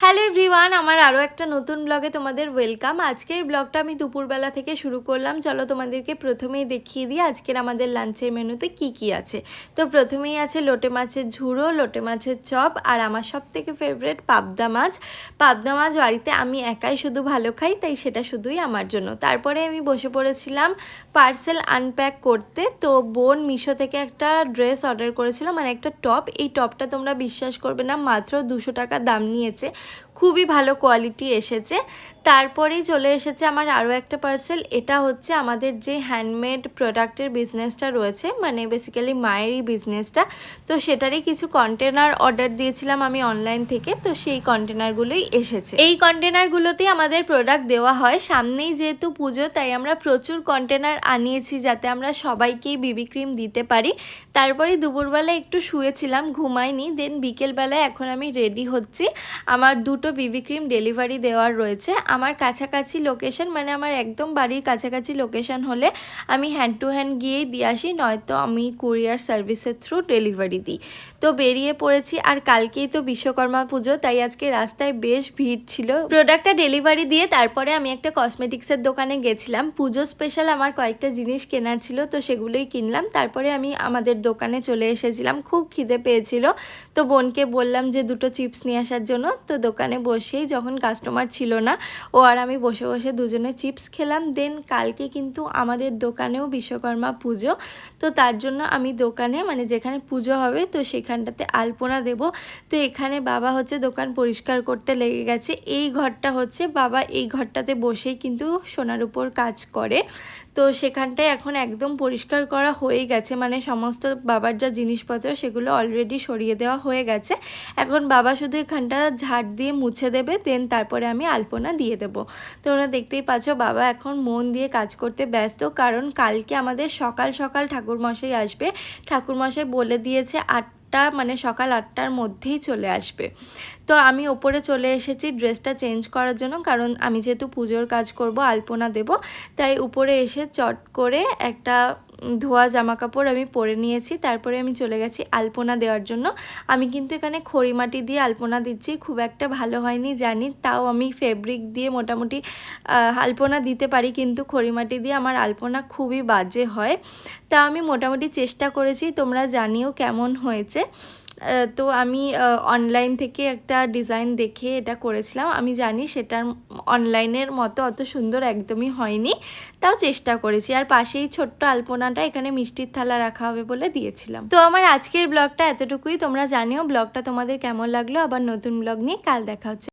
Hello everyone, আমার আরও একটা নতুন ব্লগে তোমাদের ওয়েলকাম। আজকের ব্লগটা আমি দুপুরবেলা থেকে শুরু করলাম। চলো তোমাদেরকে প্রথমেই দেখিয়ে দিই আজকের আমাদের লাঞ্চের মেনুতে কি কি আছে। তো প্রথমেই আছে লোটে মাছের ঝুড়ো, লোটে মাছের চপ, আর আমার সবথেকে ফেভারিট পাবদা মাছ। পাবদা মাছ বাড়িতে আমি একাই শুধু ভালো খাই, তাই সেটা শুধুই আমার জন্য। তারপরে আমি বসে পড়েছিলাম পার্সেল আনপ্যাক করতে। তো বোন মিশো থেকে একটা ড্রেস অর্ডার করেছিল, মানে একটা টপ। এই টপটা তোমরা বিশ্বাস করবে না, মাত্র 200 টাকা দাম নিয়েছে। খুবই ভালো কোয়ালিটি এসেছে। তারপরেই চলে এসেছে আমার আরও একটা পার্সেল। এটা হচ্ছে আমাদের যে হ্যান্ডমেড প্রোডাক্টের বিজনেসটা রয়েছে, মানে বেসিক্যালি মায়েরই বিজনেসটা। তো সেটারই কিছু কন্টেনার অর্ডার দিয়েছিলাম আমি অনলাইন থেকে, তো সেই কন্টেনারগুলোই এসেছে। এই কন্টেনারগুলোতেই আমাদের প্রোডাক্ট দেওয়া হয়। সামনেই যেহেতু পুজো, তাই আমরা প্রচুর কন্টেনার আনিয়েছি যাতে আমরা সবাইকেই বিবি ক্রিম দিতে পারি। তারপরে দুপুরবেলা একটু শুয়েছিলাম, ঘুমাইনি। দেন বিকেলবেলায় এখন আমি রেডি হচ্ছি। আমার দুটো বিবি ক্রিম ডেলিভারি দেওয়ার রয়েছে। আমার কাছাকাছি লোকেশন, মানে আমার একদম বাড়ির কাছাকাছি লোকেশন হলে আমি হ্যান্ড টু হ্যান্ড গিয়েই দিয়ে আসি, নয়তো আমি কুরিয়ার সার্ভিসের থ্রু ডেলিভারি দিই। তো বেরিয়ে পড়েছি। আর কালকেই তো বিশ্বকর্মা পুজো, তাই আজকে রাস্তায় বেশ ভিড় ছিল। প্রোডাক্টটা ডেলিভারি দিয়ে তারপরে আমি একটা কসমেটিক্সের দোকানে গেছিলাম। পুজো স্পেশাল আমার কয়েকটা জিনিস কেনার ছিল, তো সেগুলোই কিনলাম। তারপরে আমি আমাদের দোকানে চলে এসেছিলাম, খুব খিদে পেয়েছিল। তো বোনকে বললাম যে দুটো চিপস নিয়ে আসার জন্য। তো দোকানে বসেই, যখন কাস্টমার ছিল না, ও আর আমি বসে বসে দুজনে চিপস খেলাম। দেন কালকে কিন্তু আমাদের দোকানেও বিশ্বকর্মা পুজো। তো তার জন্য আমি দোকানে, মানে যেখানে পুজো হবে, তো সেখানটাতে আলপনা দেব। তো এখানে বাবা হচ্ছে দোকান পরিষ্কার করতে লেগে গেছে। এই ঘরটা হচ্ছে বাবা এই ঘরটাতে বসেই কিন্তু সোনার উপর কাজ করে। তো সেখানটায় এখন একদম পরিষ্কার করা হয়ে গেছে, মানে সমস্ত বাবার যা জিনিসপত্র সেগুলো অলরেডি সরিয়ে দেওয়া হয়ে গেছে। এখন বাবা শুধু এখানটা ঝাড় দিয়ে মুছে দেবে, দেন তারপরে আমি আলপনা দিয়ে দেবো। তোমরা দেখতেই পাচ্ছ বাবা এখন মন দিয়ে কাজ করতে ব্যস্ত, কারণ কালকে আমাদের সকাল সকাল ঠাকুরমশাই আসবে। ঠাকুরমশাই বলে দিয়েছে 8টা, মানে সকাল 8টার মধ্যেই চলে আসবে। তো আমি ওপরে চলে এসেছি ড্রেসটা চেঞ্জ করার জন্য, কারণ আমি যেহেতু পুজোর কাজ করব, আলপনা দেব, তাই উপরে এসে চট করে একটা ধোয়া জামা কাপড় আমি পরে নিয়েছি। তারপরে আমি চলে গেছি আলপনা দেওয়ার জন্য। আমি কিন্তু এখানে খড়িমাটি দিয়ে আলপনা দিচ্ছি, খুব একটা ভালো হয়নি জানি, তাও আমি ফেব্রিক দিয়ে মোটামুটি আলপনা দিতে পারি, কিন্তু খড়িমাটি দিয়ে আমার আলপনা খুবই বাজে হয়। তা আমি মোটামুটি চেষ্টা করেছি, তোমরা জানিও কেমন হয়েছে। তো আমি অনলাইন থেকে একটা ডিজাইন দেখে এটা করেছিলাম। আমি জানি সেটার অনলাইনের মতো অত সুন্দর একদমই হয়নি, তাও চেষ্টা করেছি। আর পাশেই ছোট্ট আলপনাটা এখানে মিষ্টির থালা রাখা হবে বলে দিয়েছিলাম। তো আমার আজকের ব্লগটা এতটুকুই। তোমরা জানিও ব্লগটা তোমাদের কেমন লাগলো। আবার নতুন ব্লগ নিয়ে কাল দেখা হচ্ছে।